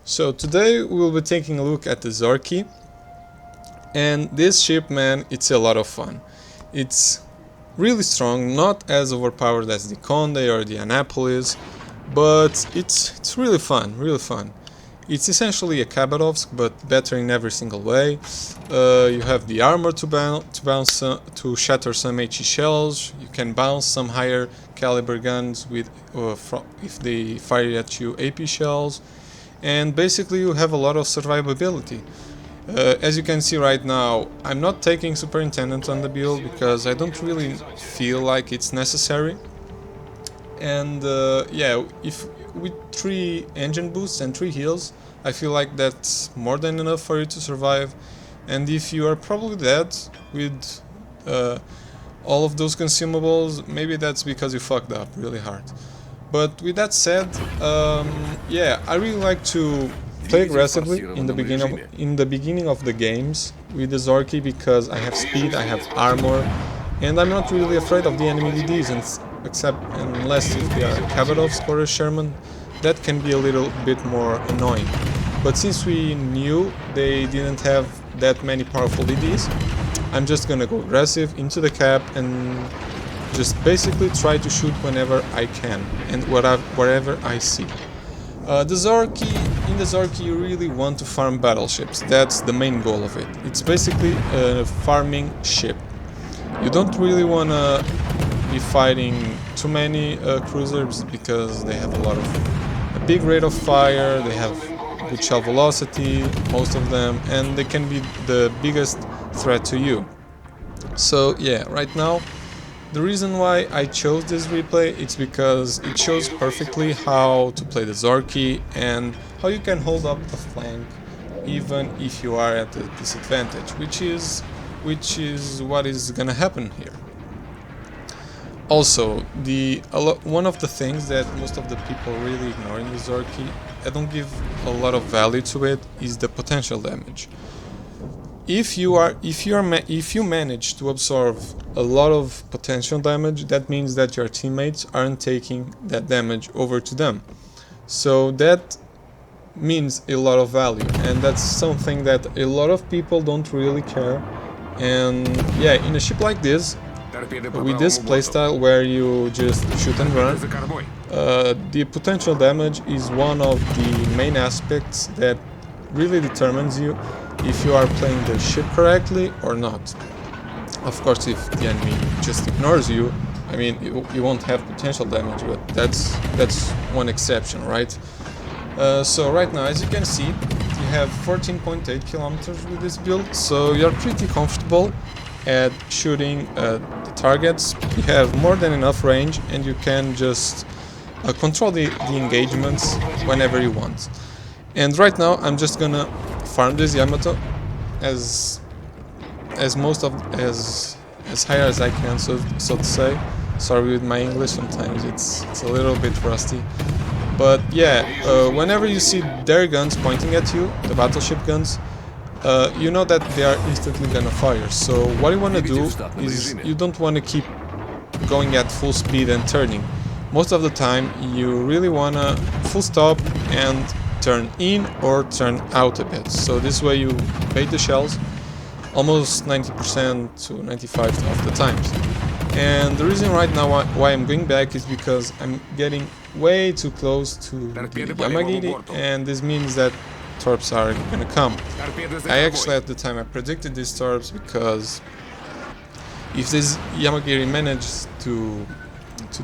So today we will be taking a look at the Zorkiy, and this ship, man, it's a lot of fun. It's really strong, not as overpowered as the Conde or the Annapolis, but it's really fun, really fun. It's essentially a Khabarovsk, but better in every single way. You have the armor to bounce to shatter some HE shells. You can bounce some higher caliber guns with if they fire at you AP shells, and basically you have a lot of survivability. As you can see right now, I'm not taking Superintendent on the build because I don't really feel like it's necessary. And yeah, if with 3 engine boosts and 3 heals, I feel like that's more than enough for you to survive. And if you are probably dead with all of those consumables, maybe that's because you fucked up really hard. But with that said, yeah, I really like to play aggressively in the beginning of the games with the Zorkiy because I have speed, I have armor, and I'm not really afraid of the enemy DDs, except unless if they are Khabarovsk or a Sherman, that can be a little bit more annoying. But since we knew they didn't have that many powerful DDs, I'm just gonna go aggressive into the cap and just basically try to shoot whenever I can and wherever I see. In the Zorkiy you really want to farm battleships. That's the main goal of it. It's basically a farming ship. You don't really want to be fighting too many cruisers because they have a big rate of fire, they have good shell velocity, most of them, and they can be the biggest threat to you. So yeah, right now the reason why I chose this replay is because it shows perfectly how to play the Zorkiy and how you can hold up the flank even if you are at a disadvantage, which is what is gonna happen here. Also, one of the things that most of the people really ignore in the Zorkiy, I don't give a lot of value to it, is the potential damage. If you manage to absorb a lot of potential damage, that means that your teammates aren't taking that damage over to them. So that means a lot of value, and that's something that a lot of people don't really care. And yeah, in a ship like this, with this playstyle where you just shoot and run, the potential damage is one of the main aspects that really determines you if you are playing the ship correctly or not. Of course, if the enemy just ignores you, I mean, you won't have potential damage, but that's one exception, right? So right now, as you can see, you have 14.8 kilometers with this build, so you're pretty comfortable at shooting the targets. You have more than enough range, and you can just control the engagements whenever you want. And right now, I'm just gonna farm this Yamato as high as I can, so to say. Sorry with my English, sometimes it's a little bit rusty. But yeah, whenever you see their guns pointing at you, the battleship guns, you know that they are instantly gonna fire. So what you wanna do is you don't wanna keep going at full speed and turning. Most of the time, you really wanna full stop and turn in or turn out a bit. So this way you bait the shells almost 90% to 95% of the times. And the reason right now why I'm going back is because I'm getting way too close to the Yamagiri, and this means that torps are gonna come. I actually at the time I predicted these torps because if this Yamagiri manages to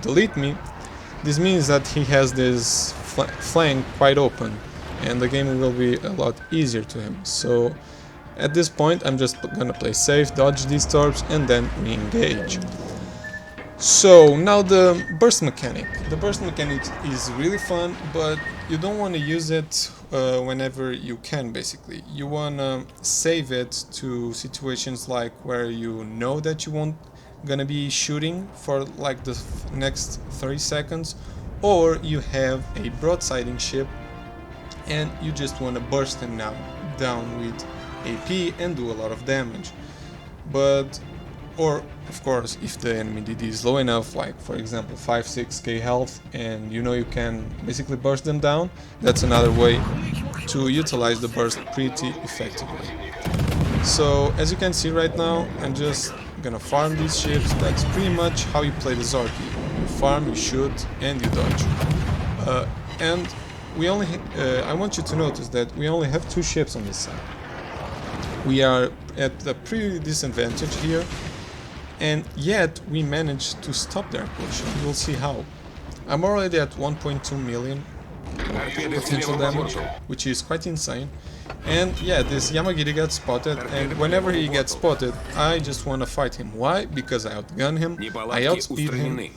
delete me, this means that he has this flank quite open, and the game will be a lot easier to him. So at this point I'm just gonna play safe, dodge these torps, and then re-engage. So now the burst mechanic. The burst mechanic is really fun, but you don't want to use it whenever you can, basically. You want to save it to situations like where you know that you won't gonna be shooting for like the next 30 seconds, or you have a broadsiding ship and you just want to burst them down with AP and do a lot of damage. Or of course, if the enemy DD is low enough, like for example 5-6k health, and you know you can basically burst them down, that's another way to utilize the burst pretty effectively. So as you can see right now, I'm just gonna farm these ships. That's pretty much how you play the Zorkiy. You farm, you shoot, and you dodge. And we only I want you to notice that we only have 2 ships on this side. We are at a pretty disadvantage here, and yet we managed to stop their push. You'll see how. I'm already at 1.2 million potential damage, which is quite insane. And yeah, this Yamagiri gets spotted, and whenever he gets spotted, I just want to fight him. Why? Because I outgun him, I outspeed him,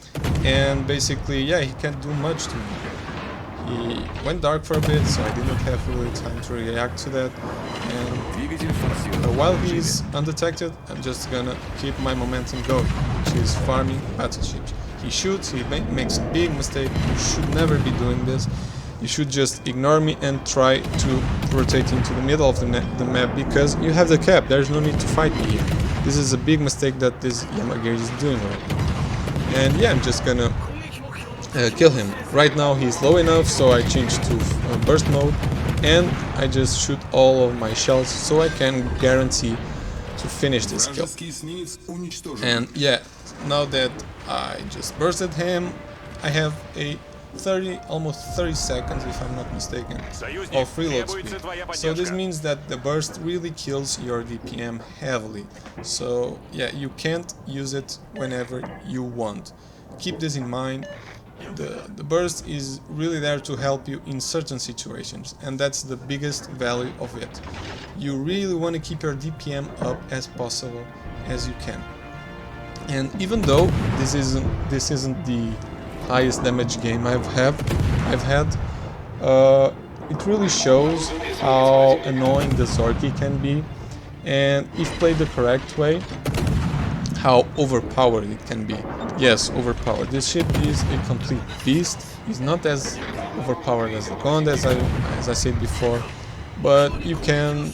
and basically, yeah, he can't do much to me. He went dark for a bit, so I didn't have really time to react to that. And while he's undetected, I'm just gonna keep my momentum going, which is farming battleships. He shoots, he makes a big mistake. You should never be doing this. You should just ignore me and try to rotate into the middle of the map, because you have the cap. There's no need to fight me here. This is a big mistake that this Yamagiri is doing right now. And yeah, I'm just gonna kill him. Right now he's low enough, so I change to burst mode, and I just shoot all of my shells so I can guarantee to finish this kill. And yeah, now that I just bursted him, I have a almost 30 seconds, if I'm not mistaken, of reload speed. So this means that the burst really kills your DPM heavily. So yeah, you can't use it whenever you want. Keep this in mind. The burst is really there to help you in certain situations, and that's the biggest value of it. You really want to keep your DPM up as possible as you can. And even though this isn't the highest damage game I've had, it really shows how annoying the Zorkiy can be, and if played the correct way, how overpowered it can be. Yes, overpowered. This ship is a complete beast. It's not as overpowered as the Conde, as I said before, but you can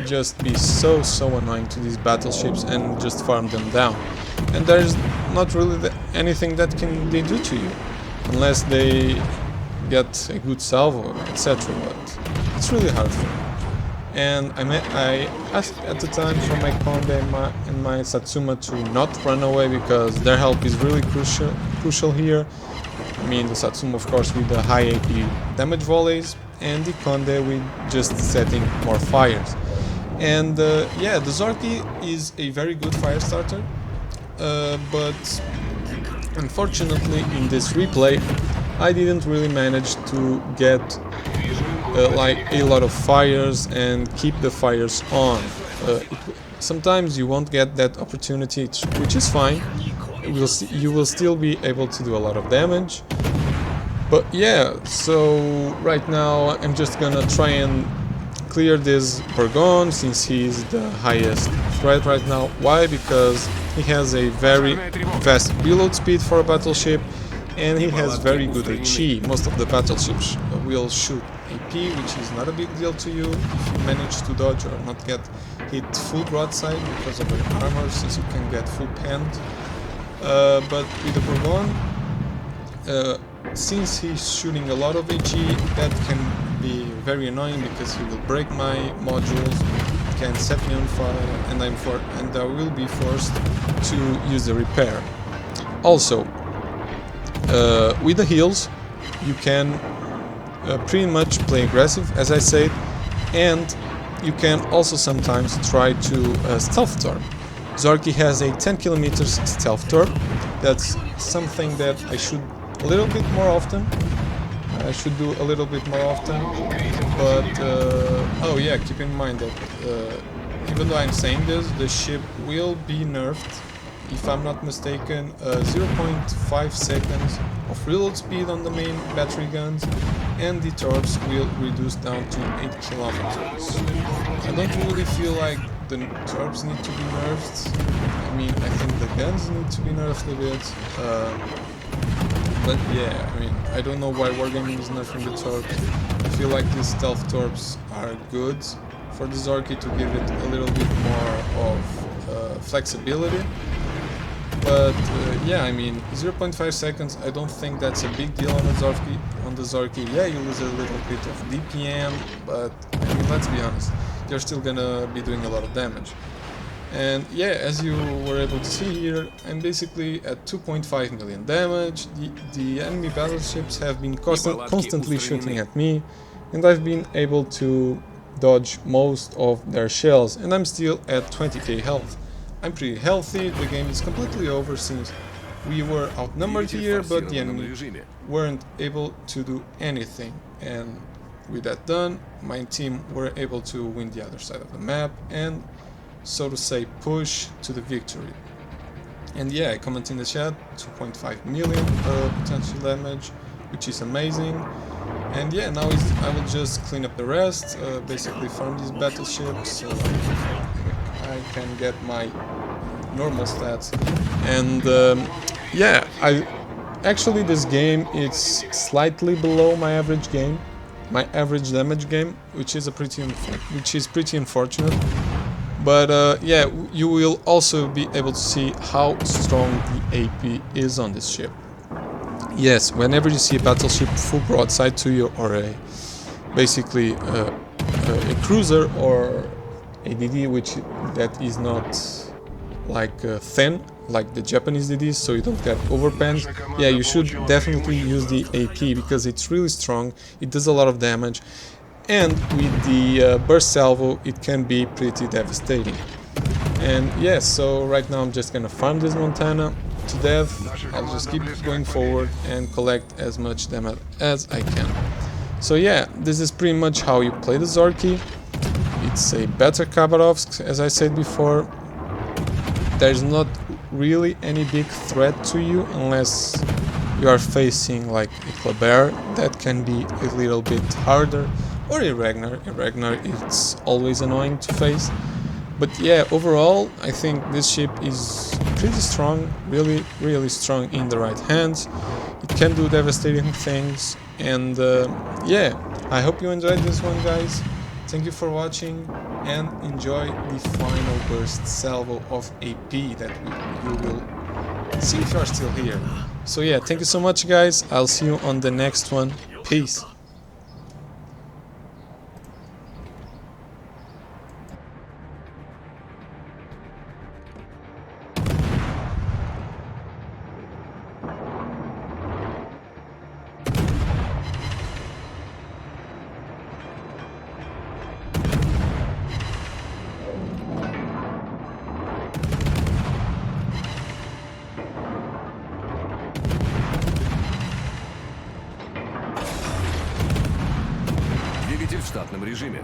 just be so annoying to these battleships and just farm them down. And there's not really anything that they do to you, unless they get a good salvo, etc. But it's really hard for me. And I asked at the time for my Conde and my Satsuma to not run away, because their help is really crucial here. I mean, the Satsuma, of course, with the high AP damage volleys, and the Conde with just setting more fires. And yeah, the Zorkiy is a very good fire starter, but unfortunately in this replay I didn't really manage to get like a lot of fires and keep the fires on. Sometimes you won't get that opportunity, which is fine. You will still be able to do a lot of damage. But yeah, so right now I'm just gonna try and clear this Burgon, since he's the highest threat right now. Why? Because he has a very fast reload speed for a battleship, and he has very good HE. Most of the battleships will shoot AP, which is not a big deal to you if you manage to dodge or not get hit full broadside because of your armor, since you can get full penned. But with the Burgon, since he's shooting a lot of HE, that can be very annoying, because he will break my modules, can set me on fire, and I will be forced to use the repair. Also, with the heals, you can pretty much play aggressive, as I said, and you can also sometimes try to stealth torp. Zorkiy has a 10 kilometers stealth torp. That's something that I should a little bit more often. I should do a little bit more often, but oh yeah, keep in mind that even though I'm saying this, the ship will be nerfed, if I'm not mistaken, 0.5 seconds of reload speed on the main battery guns, and the torps will reduce down to 8 kilometers. I don't really feel like the torps need to be nerfed. I mean, I think the guns need to be nerfed a bit. But yeah, I mean, I don't know why Wargaming is nerfing the torps. I feel like these stealth torps are good for the Zorkiy to give it a little bit more of flexibility. But yeah, I mean, 0.5 seconds, I don't think that's a big deal on the Zorkiy. Yeah, you lose a little bit of DPM, but I mean, let's be honest, you're still gonna be doing a lot of damage. And yeah, as you were able to see here, I'm basically at 2.5 million damage. The enemy battleships have been constantly shooting at me, and I've been able to dodge most of their shells, and I'm still at 20k health. I'm pretty healthy. The game is completely over since we were outnumbered here, but the enemy weren't able to do anything. And with that done, my team were able to win the other side of the map and, so to say, push to the victory. And yeah, I comment in the chat, 2.5 million potential damage, which is amazing. And yeah, now I will just clean up the rest, basically farm these battleships so I can get my normal stats. And yeah, actually this game it's slightly below my average game, my average damage game, which is pretty unfortunate. But yeah, you will also be able to see how strong the AP is on this ship. Yes, whenever you see a battleship full broadside to you, or basically a cruiser or ADD, which that is not like thin, like the Japanese DDs, so you don't get overpans. Yeah, you should definitely use the AP because it's really strong, it does a lot of damage, and with the burst salvo it can be pretty devastating. And yeah, so right now I'm just gonna farm this Montana to death. I'll just keep going forward and collect as much damage as I can. So yeah, this is pretty much how you play the Zorkiy. It's a better Khabarovsk, as I said before. There's not really any big threat to you unless you are facing like a Kleber. That can be a little bit harder, or a Ragnar. A Ragnar it's always annoying to face. But yeah, overall I think this ship is pretty strong, really strong in the right hands. It can do devastating things, and yeah, I hope you enjoyed this one, guys. Thank you for watching, and enjoy the final burst salvo of AP that you will see if you are still here. So yeah, thank you so much, guys. I'll see you on the next one. Peace. Двигатель в штатном режиме.